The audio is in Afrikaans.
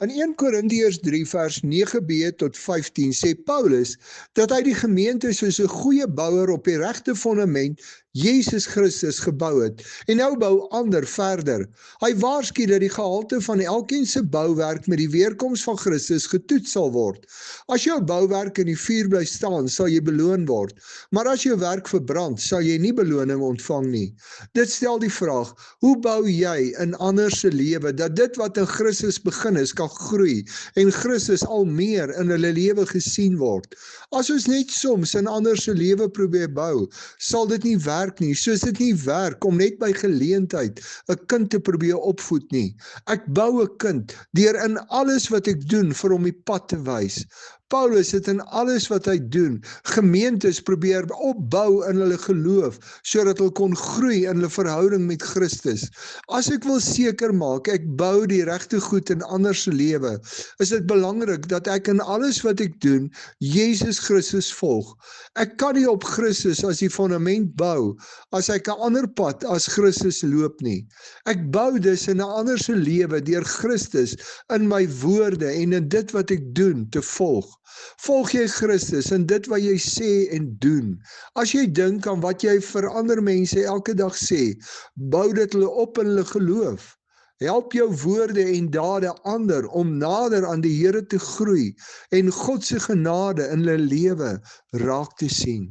In 1 Korintiërs 3 vers 9b tot 15 sê Paulus dat hy die gemeente soos 'n goeie bouer op die regte fondament Jesus Christus gebou het en nou bou ander verder. Hy waarsku dat die gehalte van elkeen se bouwerk met die weerkoms van Christus getoets sal word. As jou bouwerk in die vuur bly staan, sal jy beloon word, maar as jou werk verbrand, sal jy nie beloning ontvang nie. Dit stel die vraag, hoe bou jy in ander se lewe dat dit wat in Christus begin is kan groei en Christus al meer in hulle lewe gesien word? As ons net soms in ander se lewe probeer bou, sal dit nie werk nie, soos dit nie werk om net by geleentheid 'n kind te probeer opvoed nie. Ek bou 'n kind deur in alles wat ek doen vir hom die pad te wys. Paulus het in alles wat hy doen, gemeentes probeer opbou in hulle geloof, sodat hulle kon groei in hulle verhouding met Christus. As ek wil seker maak, ek bou die regte goed in ander se lewe, is dit belangrik dat ek in alles wat ek doen, Jesus Christus volg. Ek kan nie op Christus as die fondament bou, as ek 'n ander pad as Christus loop nie. Ek bou dus in 'n ander se lewe deur Christus in my woorde en in dit wat ek doen te volg. Volg jy Christus in dit wat jy sê en doen? As jy dink aan wat jy vir ander mense elke dag sê, bou dit hulle op in hulle geloof. Help jou woorde en dade ander om nader aan die Here te groei en God se genade in hulle lewe raak te sien.